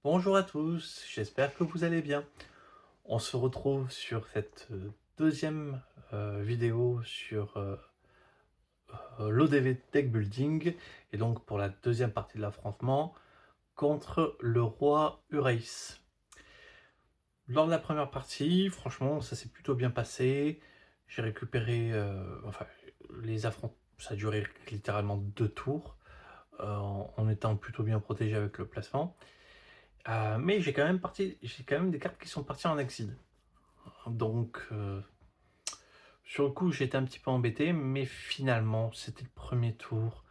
Bonjour à tous, j'espère que vous allez bien. On se retrouve sur cette deuxième vidéo sur l'ODV Tech Building et donc pour la deuxième partie de l'affrontement contre le roi Urais. Lors de la première partie, franchement, ça s'est plutôt bien passé. J'ai récupéré, les affrontements, ça a duré littéralement 2 tours en étant plutôt bien protégé avec le placement. Mais j'ai quand même des cartes qui sont parties en exil. Donc, sur le coup, j'étais un petit peu embêté, mais finalement, c'était le premier tour.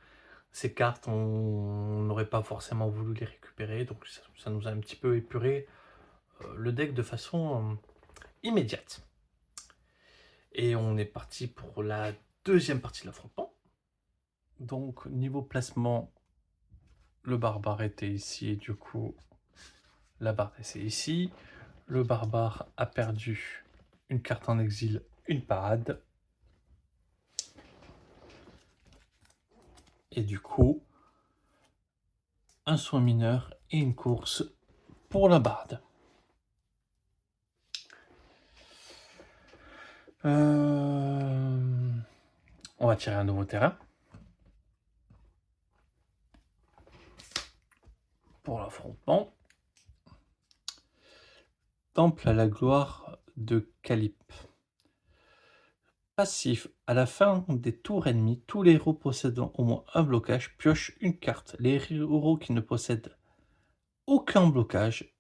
Ces cartes, on n'aurait pas forcément voulu les récupérer, donc ça nous a un petit peu épuré le deck de façon immédiate. Et on est parti pour la deuxième partie de l'affrontement. Donc, niveau placement, le barbare était ici, et du coup, la barre c'est ici. Le barbare a perdu une carte en exil, une parade. Et du coup, un soin mineur et une course pour la barde. On va tirer un nouveau terrain. Pour l'affrontement. Temple à la gloire de Calype. Passif. À la fin des tours ennemis, tous les héros possédant au moins un blocage piochent une carte. Les héros qui ne possèdent aucun blocage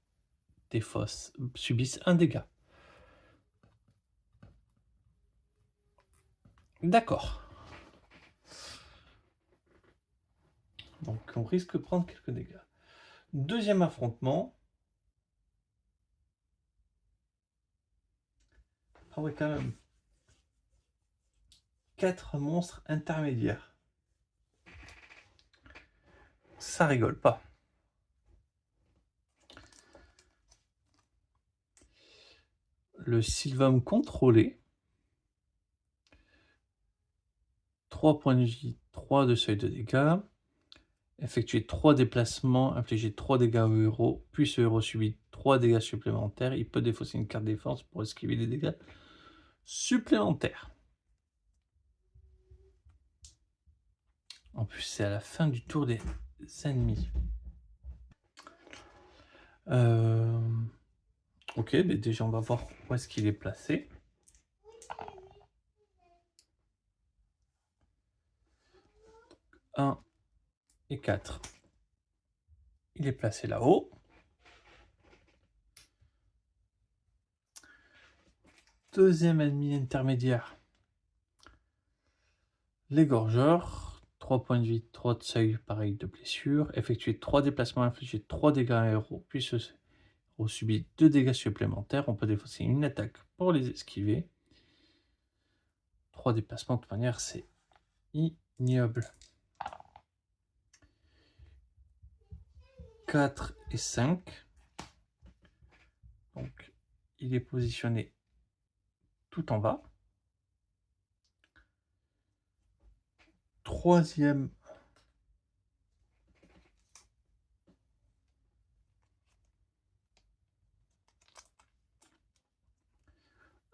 des fosses subissent un dégât. D'accord. Donc on risque de prendre quelques dégâts. Deuxième affrontement. Ah ouais, quand même. 4 monstres intermédiaires. Ça rigole pas. Le Sylvam contrôlé. 3 points de vie, 3 de seuil de dégâts. Effectuer 3 déplacements, infliger 3 dégâts au héros, puis ce héros subit 3 dégâts supplémentaires. Il peut défausser une carte défense pour esquiver les dégâts supplémentaires. En plus, c'est à la fin du tour des ennemis. Ok, mais déjà on va voir où est-ce qu'il est placé. Un et 4. Il est placé là-haut. Deuxième ennemi intermédiaire. L'égorgeur. 3 points de vie, 3 de seuil, pareil de blessure. Effectuer 3 déplacements, infliger 3 dégâts à un héros, puis ce héros subit 2 dégâts supplémentaires. On peut défausser une attaque pour les esquiver. 3 déplacements, de toute manière, c'est ignoble. 4 et 5. Donc, il est positionné tout en bas. Troisième.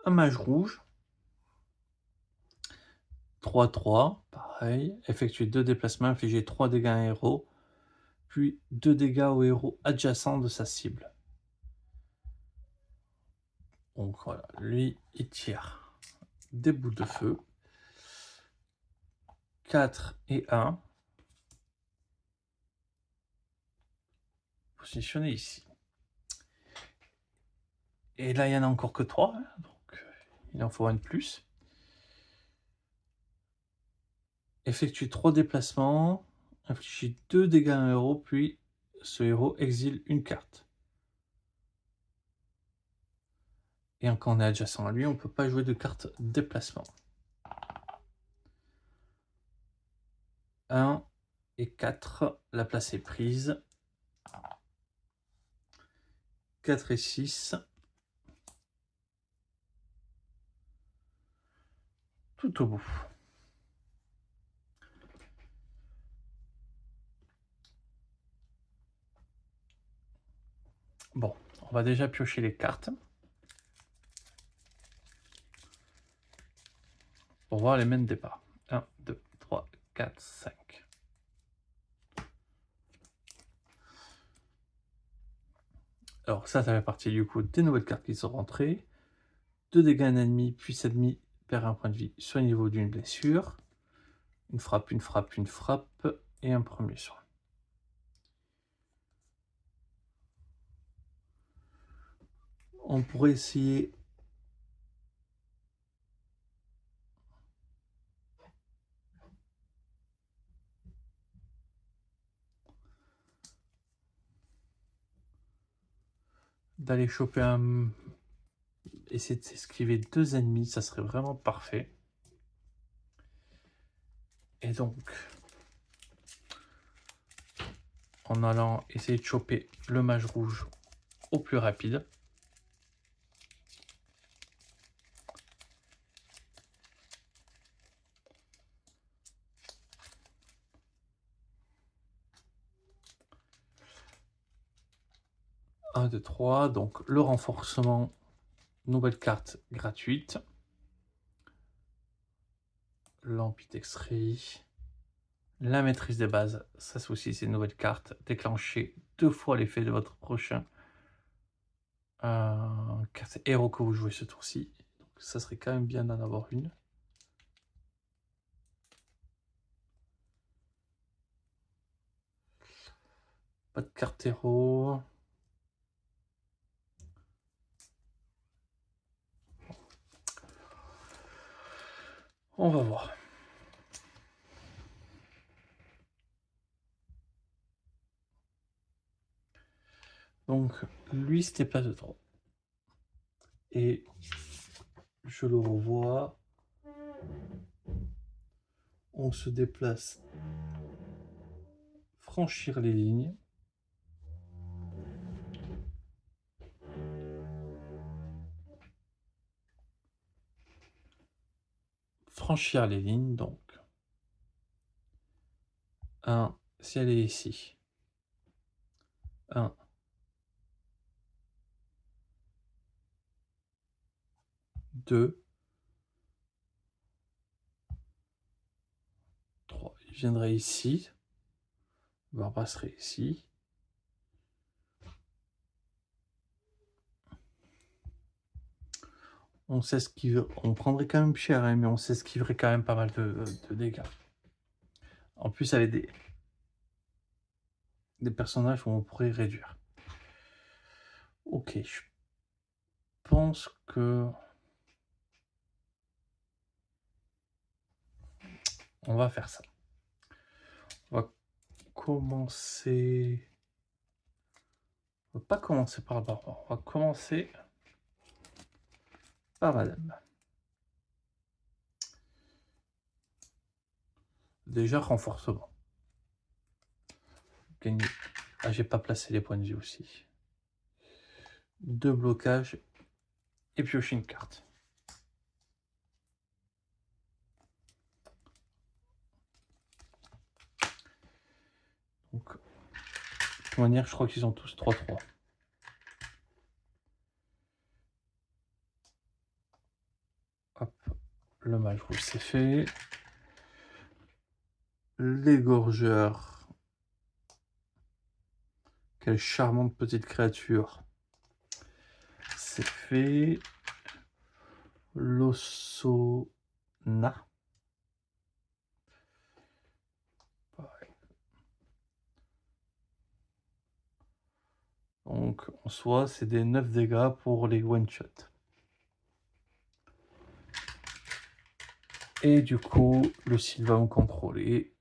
Un mage rouge. 3-3, pareil. Effectuer 2 déplacements, infliger 3 dégâts à un héros, puis 2 dégâts au héros adjacent de sa cible. Donc voilà, lui, il tire des bouts de feu. 4 et 1. Positionné ici. Et là, il n'y en a encore que 3, hein, donc il en faut un de plus. Effectue 3 déplacements, inflige 2 dégâts à un héros, puis ce héros exile une carte. Et quand on est adjacent à lui, on ne peut pas jouer de carte déplacement. 1 et 4, la place est prise. 4 et 6. Tout au bout. Bon, on va déjà piocher les cartes pour voir les mains de départ. 1, 2, 3, 4, 5. Alors ça fait partie du coup des nouvelles cartes qui sont rentrées. 2 dégâts à un ennemi, puis cet ennemi perd un point de vie, soit au niveau d'une blessure. Une frappe, une frappe, une frappe, et un premier soin. On pourrait essayer d'aller choper un... Essayer de s'esquiver 2 ennemis, ça serait vraiment parfait. Et donc, en allant essayer de choper le mage rouge au plus rapide. Un, 2, 3, donc le renforcement, nouvelle carte gratuite. L'ambidextrie. La maîtrise des bases, ça aussi c'est une nouvelle carte. Déclencher 2 fois l'effet de votre prochain carte héros que vous jouez ce tour-ci. Donc ça serait quand même bien d'en avoir une. Pas de carte héros. On va voir. Donc lui c'était pas de 3. Et je le revois. On se déplace. Franchir les lignes. Franchir les lignes, donc. 1, si elle est ici. 1. 2. 3. Je viendrai ici. Je passerai ici. On s'esquive, on prendrait quand même cher, hein, mais on s'esquiverait quand même pas mal de dégâts. En plus, avec des personnages où on pourrait réduire. Ok, je pense que... On va faire ça. On va commencer... On va pas commencer par le baron, on va commencer par madame. Déjà, renforcement. Gagner. Ah, j'ai pas placé les points de vie aussi. 2 blocages et piocher une carte. Donc, de toute manière, je crois qu'ils ont tous 3-3. Hop, le mage rouge, c'est fait. L'égorgeur. Quelle charmante petite créature. C'est fait. L'ossona. Donc, en soi, c'est des 9 dégâts pour les one-shot. Et du coup, le Sylvain va me contrôler.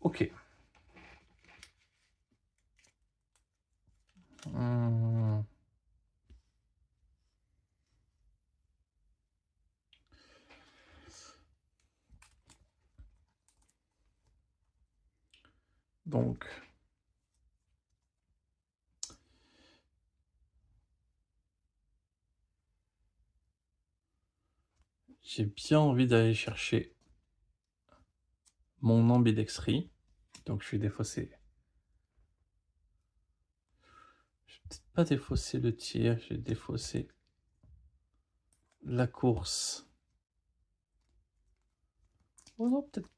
Ok. Donc, J'ai bien envie d'aller chercher mon ambidextrie. Donc je vais défausser. Je vais peut-être pas défausser le tir, je vais défausser la course. Oh non, peut-être.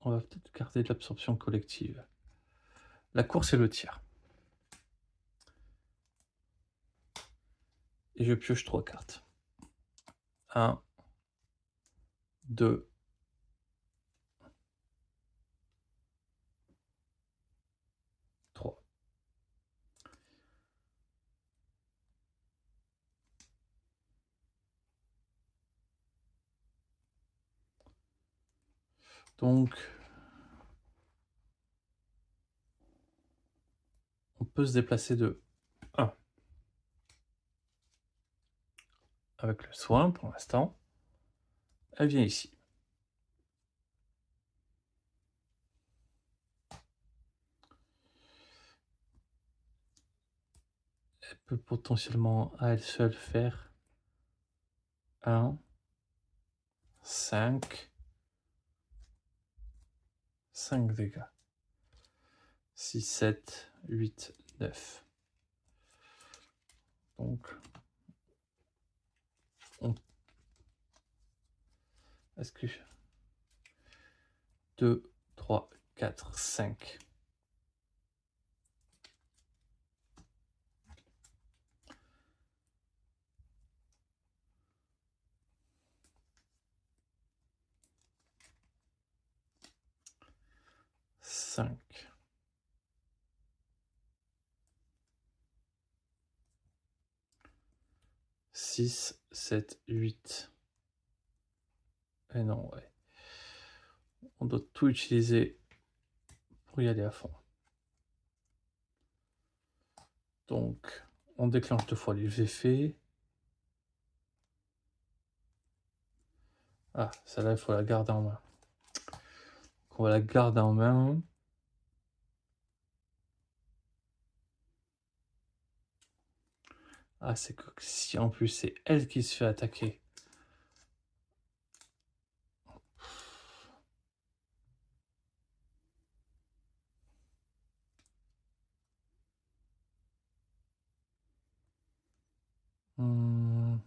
On va peut-être garder de l'absorption collective. La course et le tir. Et je pioche 3 cartes. 1, 2, 3. Donc, on peut se déplacer de 1 avec le soin pour l'instant. Elle vient ici. Elle peut potentiellement à elle seule faire 1, 5 dégâts. 6, 7, 8, 9. Donc, est-ce que 2, 3, 4, 5. Cinq. 6, 7, 8. Et non, ouais. On doit tout utiliser pour y aller à fond. Donc, on déclenche 2 fois les effets. Ah, celle-là, il faut la garder en main. Donc, on va la garder en main. Ah, c'est que si en plus c'est elle qui se fait attaquer. Hmm.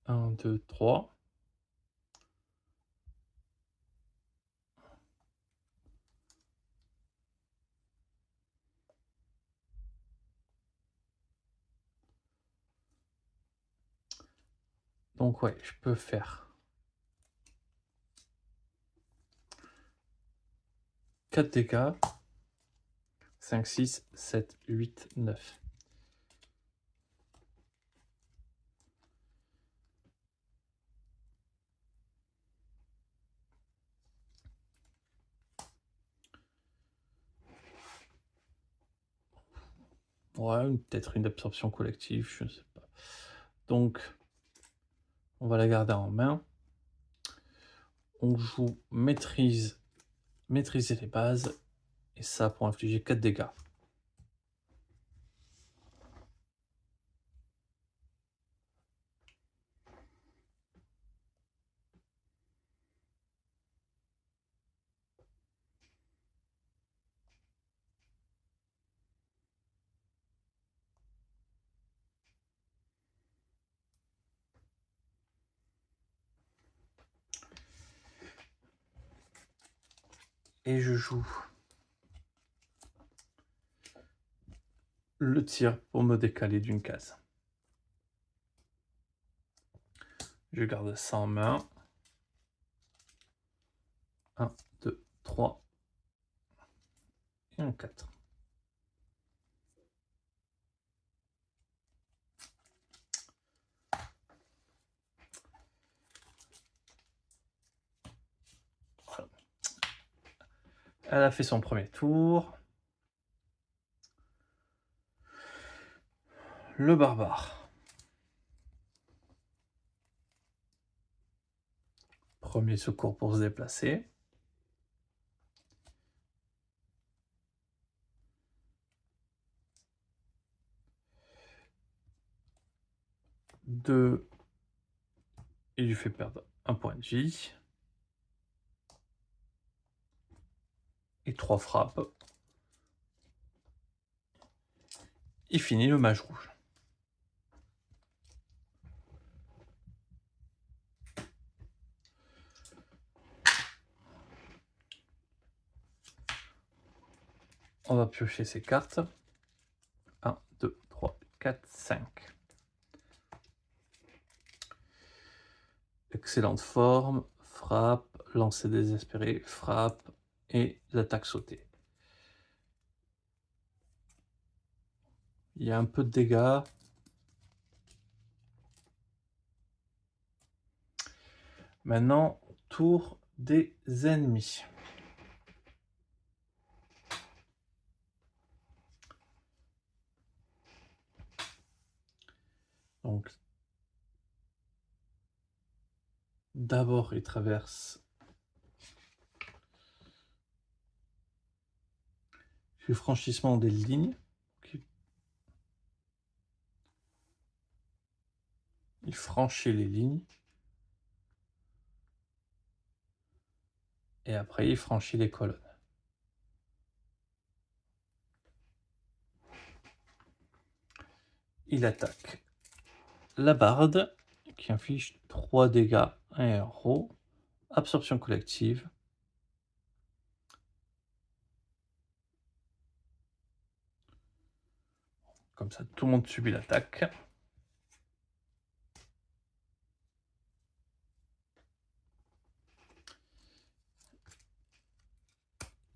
1, 2, 3. Donc ouais, je peux faire 4 dégâts. 5, 6, 7, 8, 9. Ouais, peut-être une absorption collective, je ne sais pas. Donc, on va la garder en main. On joue maîtriser les bases. Et ça pour infliger 4 dégâts. Et je joue le tir pour me décaler d'une case. Je garde ça en main. 1, 2, 3 et un 4. Voilà. Elle a fait son premier tour. Le barbare. Premier secours pour se déplacer. Deux, il lui fait perdre un point de vie. Et 3 frappes. Il finit le mage rouge. On va piocher ses cartes. 1, 2, 3, 4, 5. Excellente forme, frappe, lancer désespéré, frappe et l'attaque sautée. Il y a un peu de dégâts. Maintenant, tour des ennemis. Donc, d'abord, il traverse le franchissement des lignes. Il franchit les lignes. Et après, il franchit les colonnes. Il attaque la barde, qui inflige 3 dégâts à un héros. Absorption collective. Comme ça, tout le monde subit l'attaque.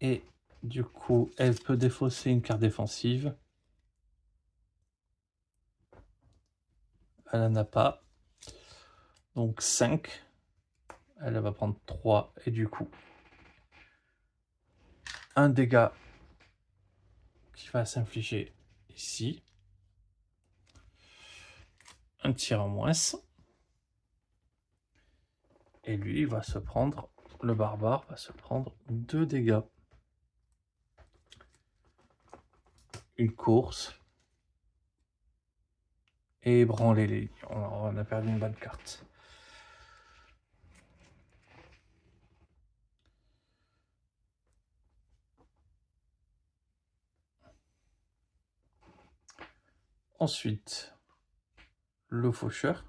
Et du coup, elle peut défausser une carte défensive. Elle n'en a pas. Donc 5. Elle va prendre 3. Et du coup, un dégât qui va s'infliger ici. Un tir en moins. Et lui, il va se prendre, le barbare va se prendre 2 dégâts. Une course. Et ébranler les lignes. On a perdu une bonne carte. Ensuite, le faucheur.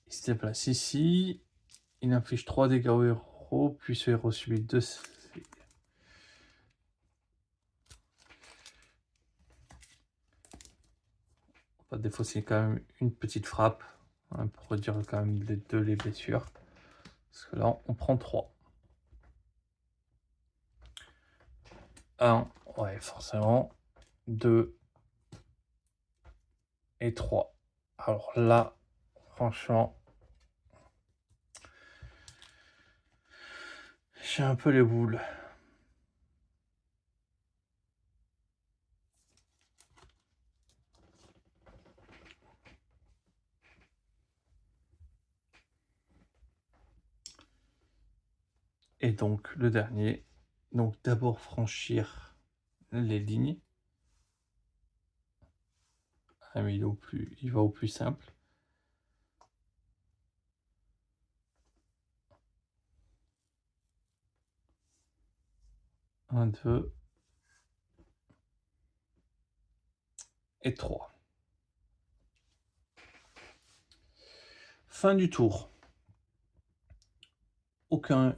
Il se déplace ici. Il inflige 3 dégâts au héros, puis ce héros subit 2. On va défausser quand même une petite frappe, hein, pour réduire quand même les blessures. Parce que là, on prend 3. 1, ouais, forcément. 2 et 3. Alors là, franchement, j'ai un peu les boules. Et donc, le dernier. Donc, d'abord franchir les lignes. Ah, mais il va au plus simple. Un, 2 et 3. Fin du tour. Aucun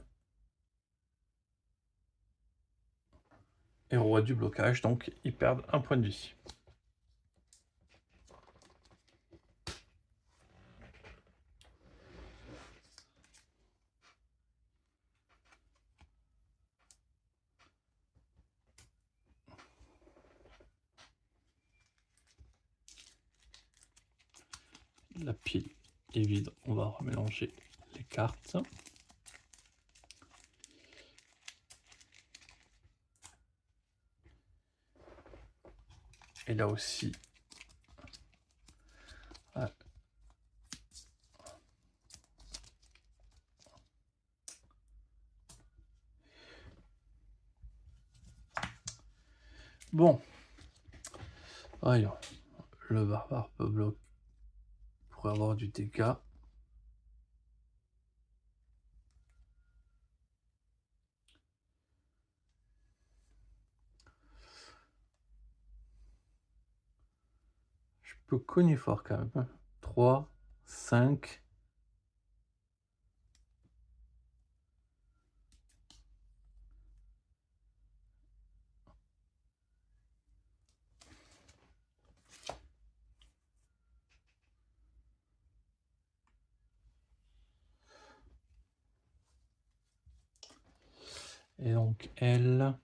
héros a du blocage, donc ils perdent un point de vie. La pile est vide, on va remélanger des cartes. Et là aussi. Ah. Bon. Voyons. Le barbare peut bloquer. Pourrait avoir du dégât. Je peux cogner fort quand même. 3, 5. Et donc elle.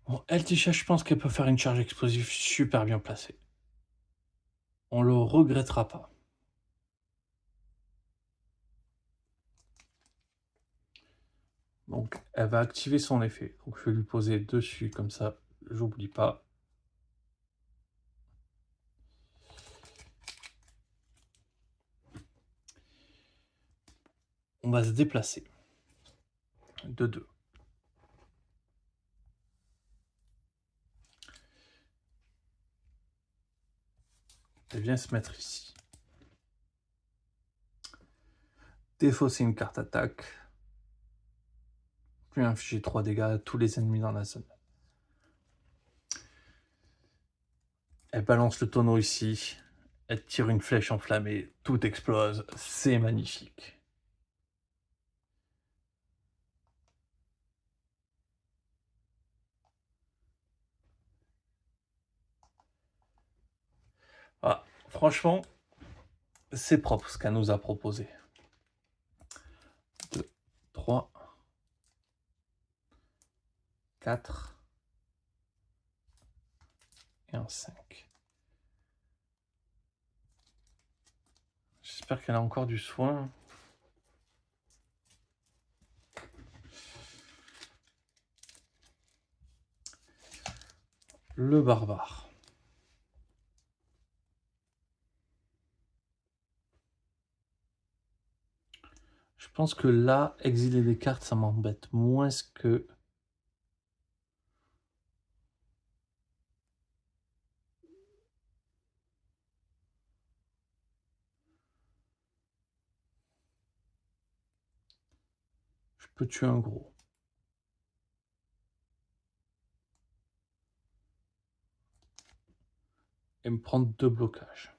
Bon, elle, Tisha, je pense qu'elle peut faire une charge explosive super bien placée. On le regrettera pas. Donc, elle va activer son effet. Donc, je vais lui poser dessus, comme ça, j'oublie pas. On va se déplacer. De 2. Elle vient se mettre ici. Défausser une carte attaque. Puis infliger 3 dégâts à tous les ennemis dans la zone. Elle balance le tonneau ici. Elle tire une flèche enflammée. Tout explose. C'est magnifique. Ah, franchement, c'est propre ce qu'elle nous a proposé. 2, 3, 4 et un 5. J'espère qu'elle a encore du soin. Le barbare. Je pense que là, exiler des cartes, ça m'embête moins que... Je peux tuer un gros. Et me prendre 2 blocages.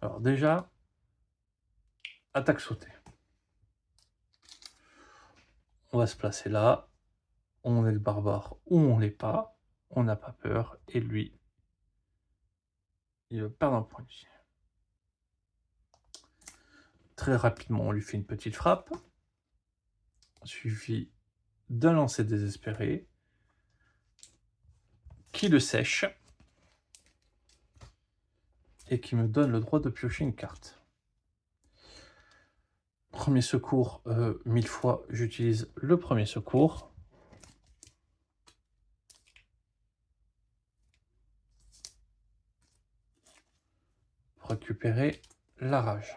Alors déjà, attaque sautée. On va se placer là. On est le barbare ou on l'est pas. On n'a pas peur. Et lui, il va perdre un point de vie. Très rapidement, on lui fait une petite frappe. Suivi d'un lancer désespéré. Qui le sèche. Et qui me donne le droit de piocher une carte. Premier secours, 1000 fois, j'utilise le premier secours. Pour récupérer la rage.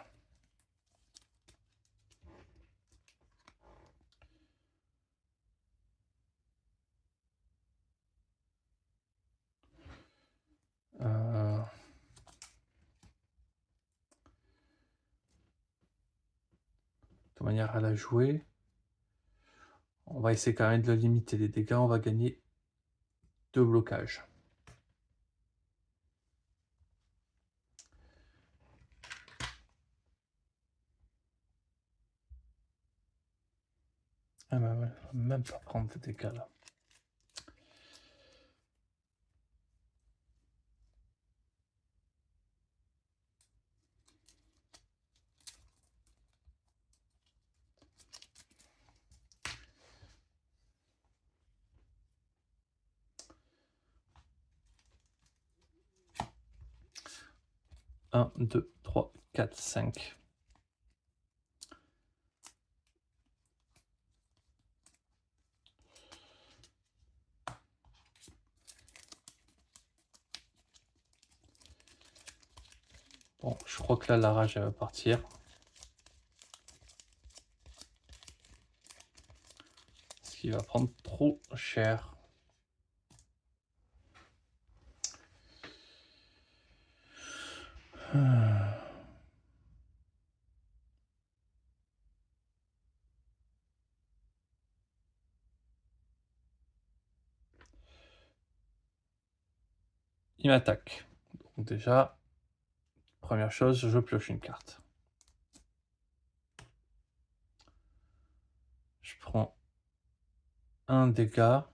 De toute manière, à la jouer. On va essayer quand même de limiter les dégâts. On va gagner 2 blocages. Ah bah ouais, faut même pas prendre de dégâts là. Un, 2, 3, 4, 5. Bon, je crois que là, la rage, elle va partir. Ce qui va prendre trop cher. Il m'attaque. Donc déjà, première chose, je pioche une carte. Je prends un dégât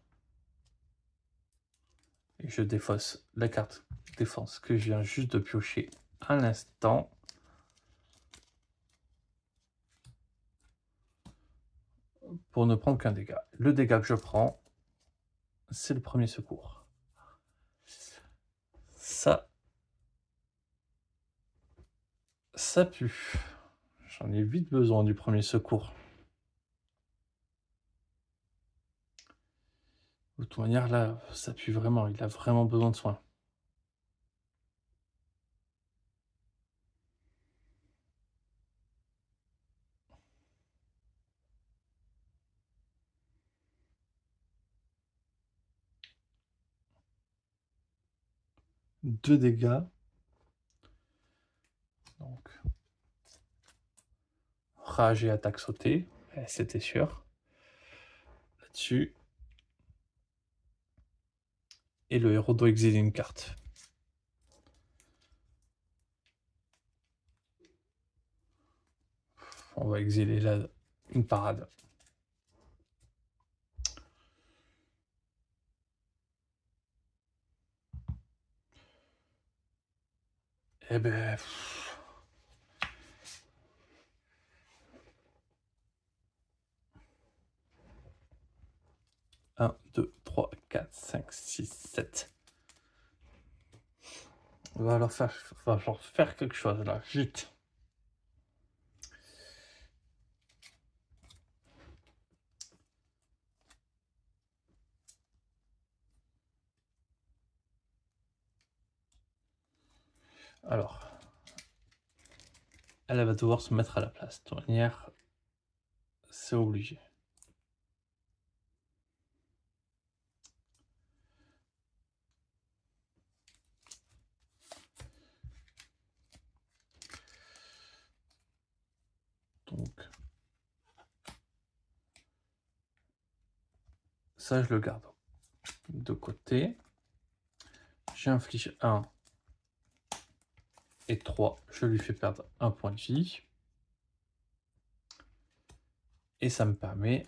et je défausse la carte défense que je viens juste de piocher à l'instant. Pour ne prendre qu'un dégât. Le dégât que je prends, c'est le premier secours. Ça pue. J'en ai vite besoin du premier secours. De toute manière, là, ça pue vraiment. Il a vraiment besoin de soins. Deux dégâts. Donc, rage et attaque sautée. C'était sûr. Là-dessus. Et le héros doit exiler une carte. On va exiler là une parade. Eh ben... 1, 2, 3, 4, 5, 6, 7. On va leur faire quelque chose là, vite. Alors, elle va devoir se mettre à la place. De toute manière, c'est obligé. Donc, ça, je le garde de côté. J'inflige 1 et 3. Je lui fais perdre un point de vie. Et ça me permet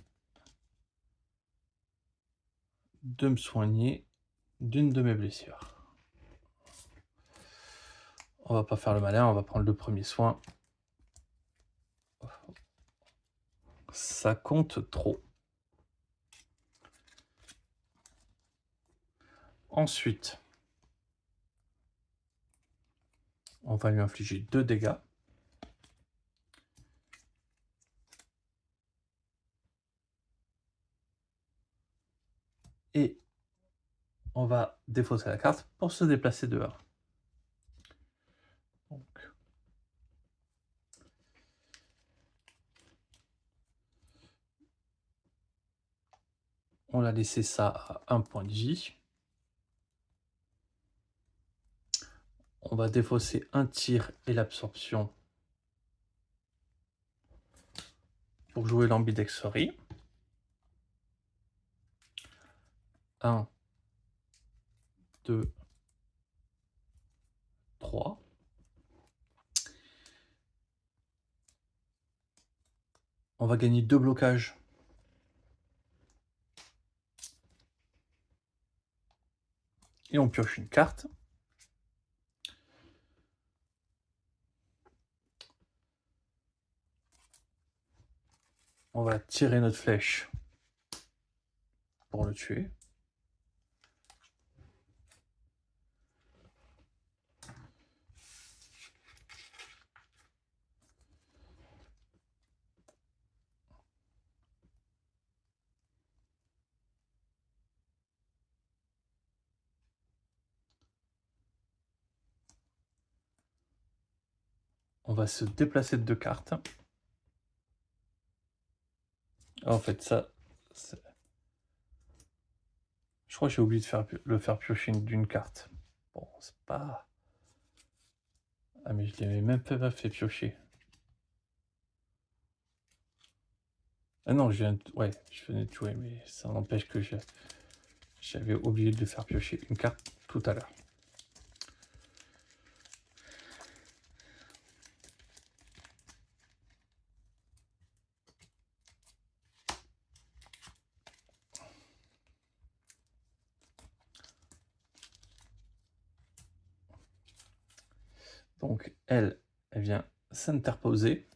de me soigner d'une de mes blessures. On va pas faire le malin, on va prendre le premier soin. Ça compte trop. Ensuite, on va lui infliger 2 dégâts. Et on va défausser la carte pour se déplacer de 1. Donc, on a laissé ça à 1 point de vie. On va défausser un tir et l'absorption pour jouer l'ambidexterie. 1, 2, 3. On va gagner 2 blocages Et on pioche une carte. On va tirer notre flèche pour le tuer. On va se déplacer de 2 cartes. Ah, en fait, ça, je crois que j'ai oublié de le faire piocher d'une carte. Bon, c'est pas... Ah, mais je l'avais même pas fait piocher. Ah non, ouais, je venais de jouer, mais ça n'empêche que j'avais oublié de faire piocher une carte tout à l'heure. Donc, elle vient s'interposer.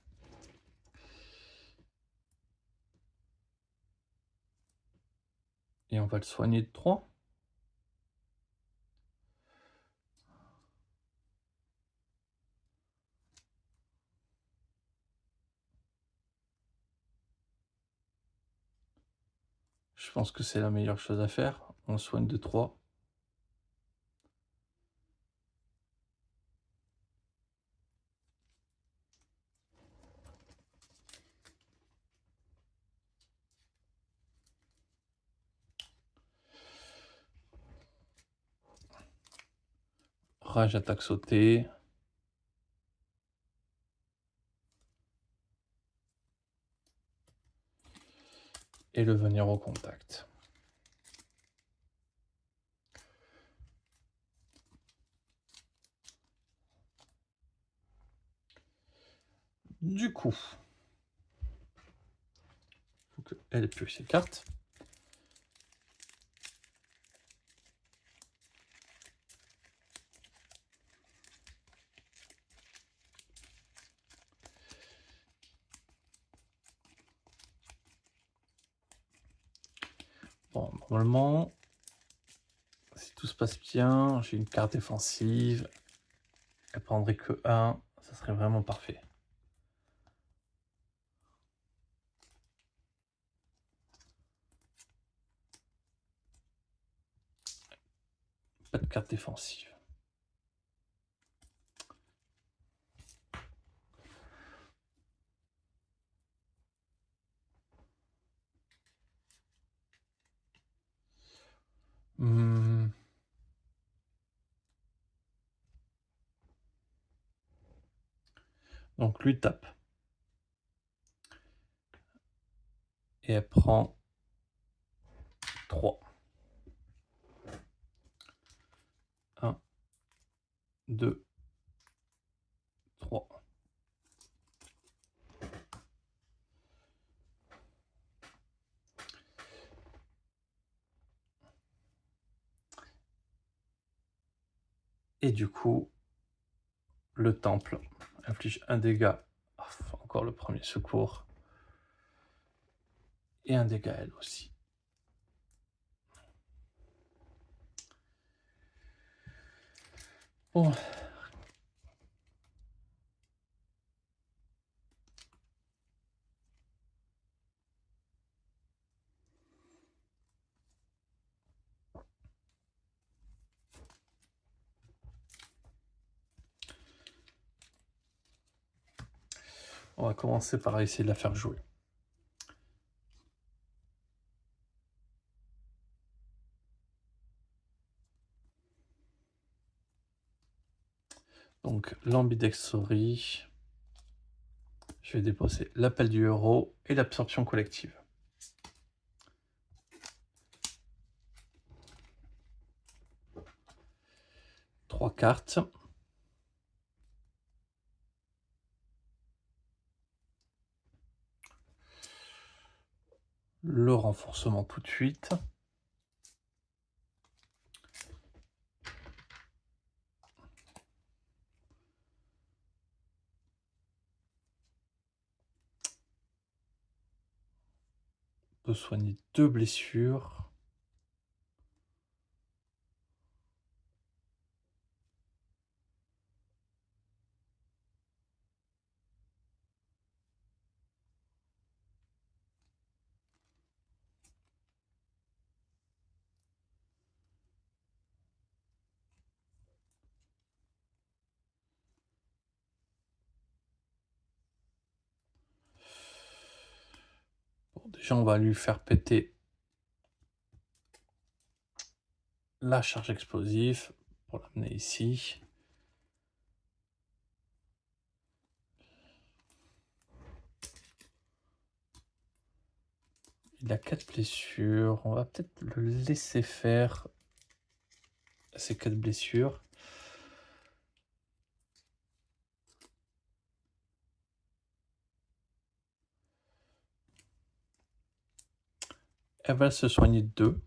Et on va le soigner de 3. Je pense que c'est la meilleure chose à faire. On soigne de 3. Rage, attaque, sauter. Et le venir au contact. Du coup, il faut qu'elle pioche ses cartes. Bon, normalement, si tout se passe bien, j'ai une carte défensive. Elle prendrait que 1. Ça serait vraiment parfait. Pas de carte défensive. Donc lui tape. Et elle prend 3. 1, 2, 3. Et du coup, le temple inflige un dégât. Encore le premier secours. Et un dégât elle aussi. Bon. On va commencer par essayer de la faire jouer. Donc l'ambidextrie. Je vais déposer l'appel du héros et l'absorption collective. 3 cartes. Le renforcement tout de suite. de soigner 2 blessures. Bon, déjà, on va lui faire péter la charge explosive pour l'amener ici. Il a 4 blessures. On va peut-être le laisser faire ces 4 blessures. Elle va se soigner de 2.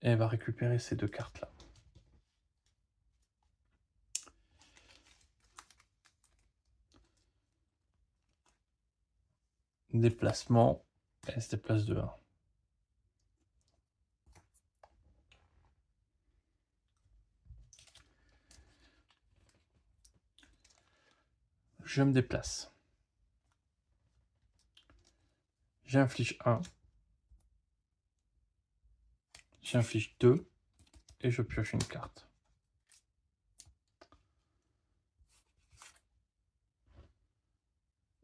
Et elle va récupérer ces 2 cartes-là. Déplacement. Elle se déplace de 1. Je me déplace. J'inflige 1. J'inflige 2. Et je pioche une carte.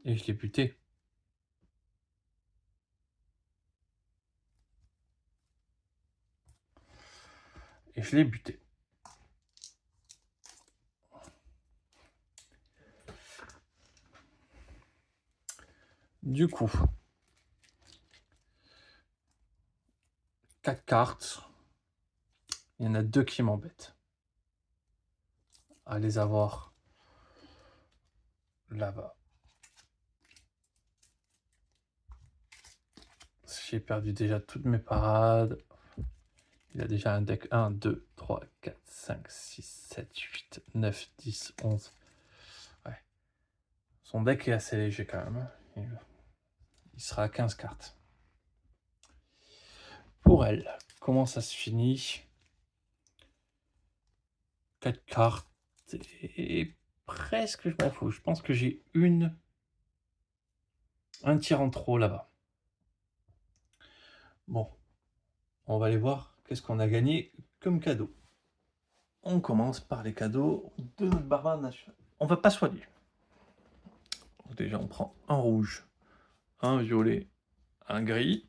Et je l'ai buté. Et je l'ai buté. Du coup, 4 cartes. Il y en a 2 qui m'embêtent. À les avoir là-bas. J'ai perdu déjà toutes mes parades. Il a déjà un deck 1, 2, 3, 4, 5, 6, 7, 8, 9, 10, 11. Ouais. Son deck est assez léger quand même. Il sera à 15 cartes. Pour elle, comment ça se finit? 4 cartes et presque je m'en fous. Je pense que j'ai un tir en trop là-bas. Bon, on va aller voir qu'est-ce qu'on a gagné comme cadeau. On commence par les cadeaux de notre barbare national. On va pas soigner. Donc déjà, on prend un rouge, un violet, un gris.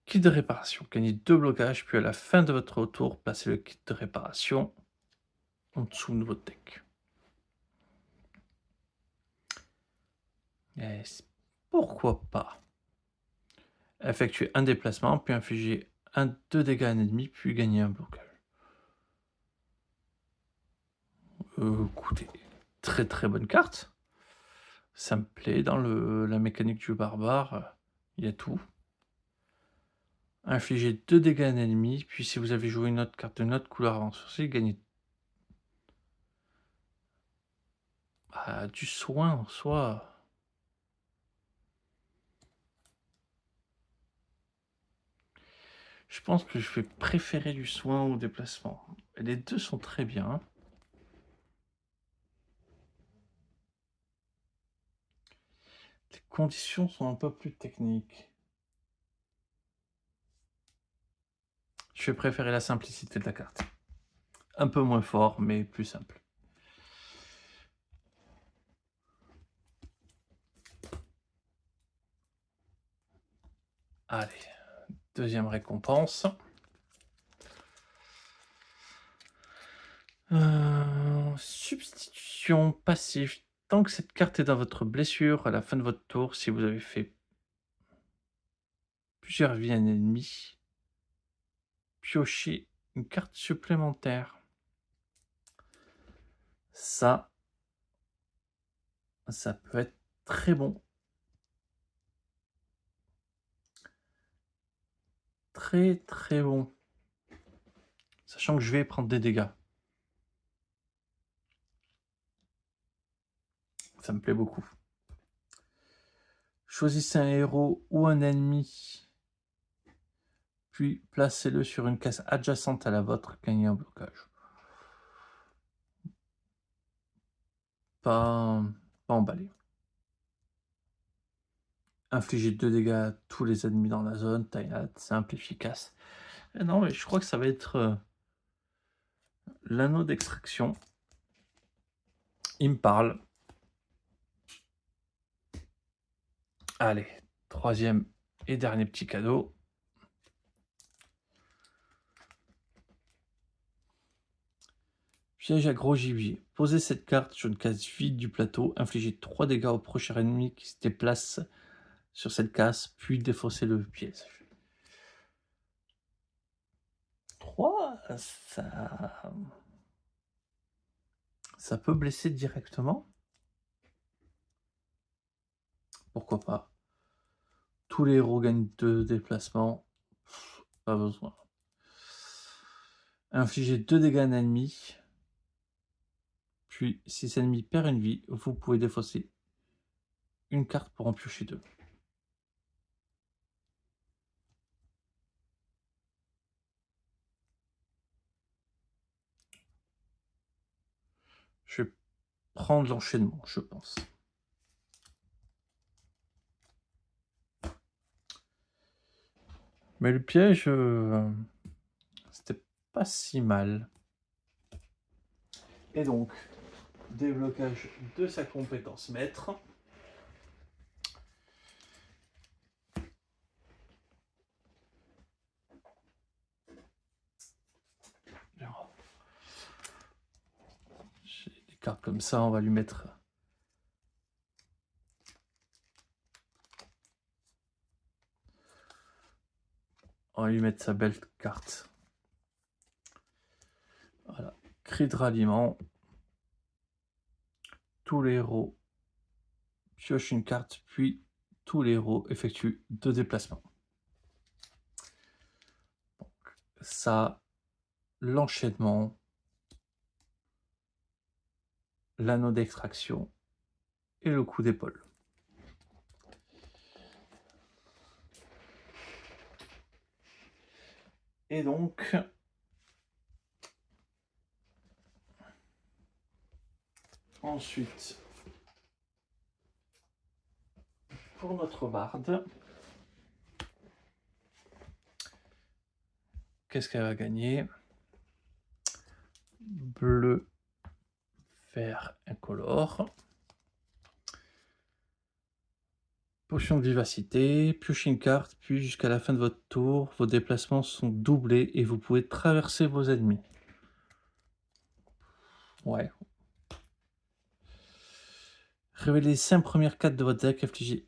Kit de réparation. Gagnez 2 blocages, puis à la fin de votre tour, placez le kit de réparation en dessous de votre deck. Et pourquoi pas? Effectuez un déplacement, puis infliger 2 dégâts à un ennemi, puis gagner un blocage. Écoutez, très très bonne carte. Ça me plaît dans la mécanique du barbare. Il y a tout. Infliger 2 dégâts à un ennemi, puis si vous avez joué une autre carte de notre couleur avant ceci, gagnez du soin en soi. Je pense que je vais préférer du soin au déplacement. Et les deux sont très bien. Les conditions sont un peu plus techniques. Je vais préférer la simplicité de la carte. Un peu moins fort, mais plus simple. Allez, deuxième récompense. Substitution passive. Tant que cette carte est dans votre blessure, à la fin de votre tour, si vous avez fait plusieurs vies à un ennemi, piochez une carte supplémentaire. Ça peut être très bon. Très très bon. sachant que je vais prendre des dégâts. Ça me plaît beaucoup. Choisissez un héros ou un ennemi, puis placez-le sur une case adjacente à la vôtre, gagnez un blocage. Pas emballé. Infliger 2 dégâts à tous les ennemis dans la zone, taillade, simple, efficace. Et non, mais je crois que ça va être l'anneau d'extraction. Il me parle. Allez, troisième et dernier petit cadeau. Piège à gros gibier. Posez cette carte sur une case vide du plateau. Infligez 3 dégâts au prochain ennemi qui se déplace sur cette case, puis défaussez le piège. 3, ça peut blesser directement. Pourquoi pas. Tous les héros gagnent 2 déplacements. Pas besoin. Infligez 2 dégâts à un ennemi. Puis, si cet ennemi perd une vie, vous pouvez défausser une carte pour en piocher 2. Je vais prendre l'enchaînement, je pense. Mais le piège, c'était pas si mal. Et donc, déblocage de sa compétence maître. J'ai des cartes comme ça, on va lui mettre... On va lui mettre sa belle carte. Voilà. Cri de ralliement. Tous les héros piochent une carte, puis tous les héros effectuent 2 déplacements. Donc, ça, l'enchaînement, l'anneau d'extraction et le coup d'épaule. Et donc, ensuite, pour notre barde, qu'est-ce qu'elle va gagner? Bleu, vert, incolore. Potion de vivacité, piochez une carte, puis jusqu'à la fin de votre tour, vos déplacements sont doublés et vous pouvez traverser vos ennemis. Ouais. Révélez les 5 premières cartes de votre deck, infligez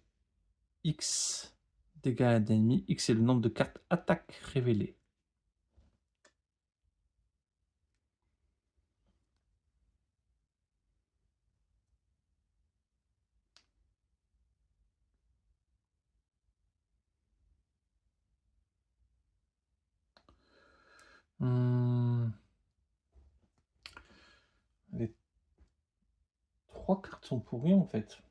X dégâts à l'ennemi. X est le nombre de cartes attaque révélées. Les 3 cartes sont pourries en fait.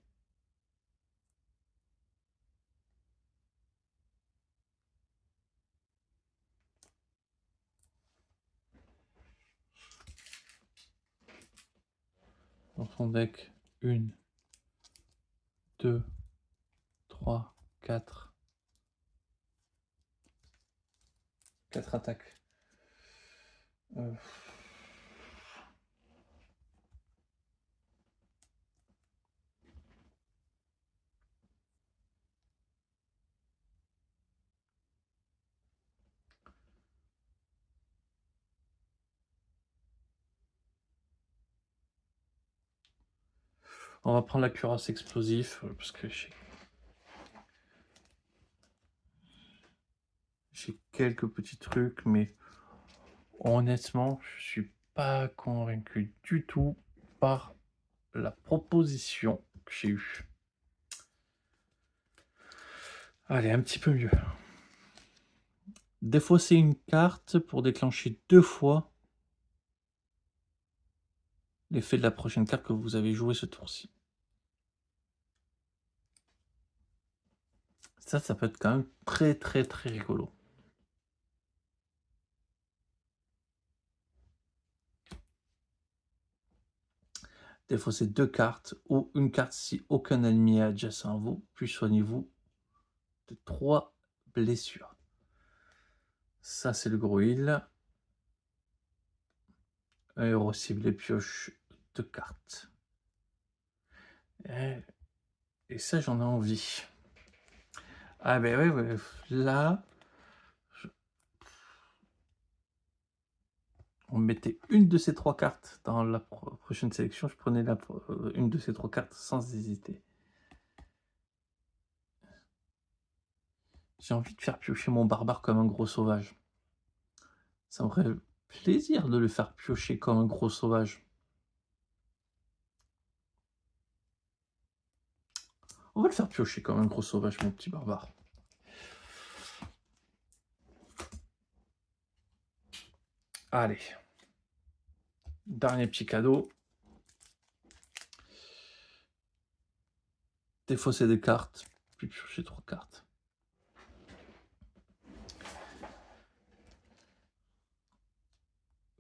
Dans son deck, 1, 2, 3, 4. 4 attaques. On va prendre la cuirasse explosif parce que j'ai quelques petits trucs, mais honnêtement, je suis pas convaincu du tout par la proposition que j'ai eue. Allez, un petit peu mieux. Défausser une carte pour déclencher 2 fois l'effet de la prochaine carte que vous avez jouée ce tour-ci. Ça peut être quand même très, très, très rigolo. Défaussez 2 cartes ou une carte si aucun ennemi est adjacent à vous, puis soignez-vous de 3 blessures. Ça, c'est le gros heal. Un héros ciblé pioche 2 cartes. Et ça, j'en ai envie. Ah ben oui, ouais, là, on mettait une de ces 3 cartes dans la prochaine sélection. Je prenais une de ces 3 cartes sans hésiter. J'ai envie de faire piocher mon barbare comme un gros sauvage. Ça me ferait plaisir de le faire piocher comme un gros sauvage. On va le faire piocher comme un gros sauvage, mon petit barbare. Allez. Dernier petit cadeau. Défausser des cartes, puis piocher 3 cartes.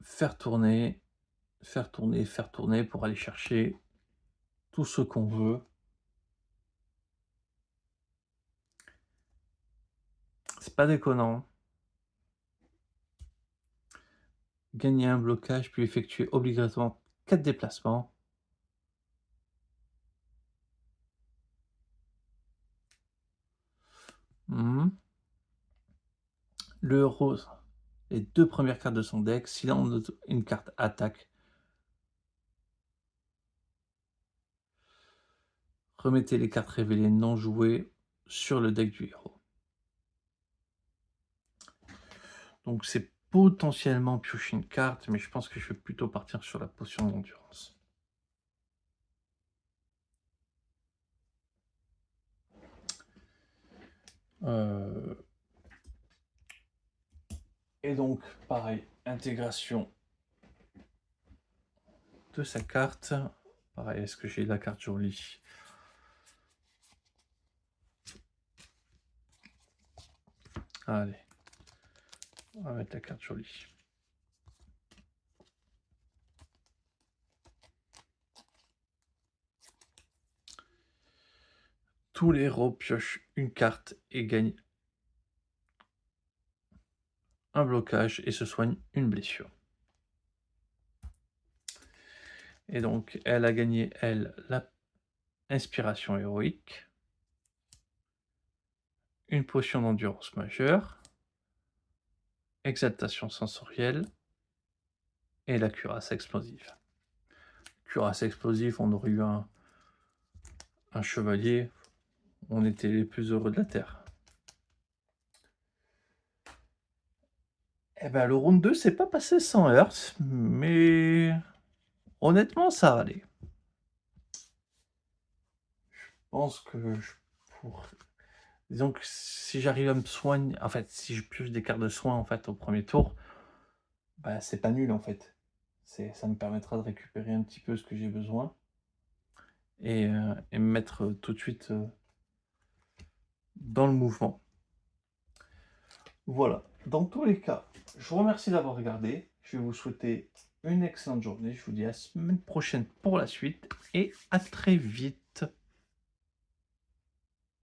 Faire tourner pour aller chercher tout ce qu'on veut. C'est pas déconnant. Gagner un blocage, puis effectuer obligatoirement 4 déplacements. Le héros, les 2 premières cartes de son deck, s'il a une carte attaque, remettez les cartes révélées non jouées sur le deck du héros. Donc c'est potentiellement piocher une carte, mais je pense que je vais plutôt partir sur la potion d'endurance. Et donc, pareil, intégration de sa carte. Pareil, est-ce que j'ai la carte jolie? Allez, on va mettre la carte jolie. Tous les héros piochent une carte et gagnent un blocage et se soignent une blessure. Et donc, elle a gagné, elle, la inspiration héroïque, une potion d'endurance majeure, exaltation sensorielle et la cuirasse explosive. Cuirasse explosive, on aurait eu un chevalier, on était les plus heureux de la Terre. Eh ben, le round 2, c'est pas passé sans heurts, mais honnêtement, ça allait. Je pense que disons que si j'arrive à me soigner, en fait, si je pioche des cartes de soins en fait au premier tour, bah c'est pas nul en fait. Ça me permettra de récupérer un petit peu ce que j'ai besoin et me mettre tout de suite dans le mouvement. Voilà. Dans tous les cas, je vous remercie d'avoir regardé. Je vais vous souhaiter une excellente journée. Je vous dis à la semaine prochaine pour la suite et à très vite.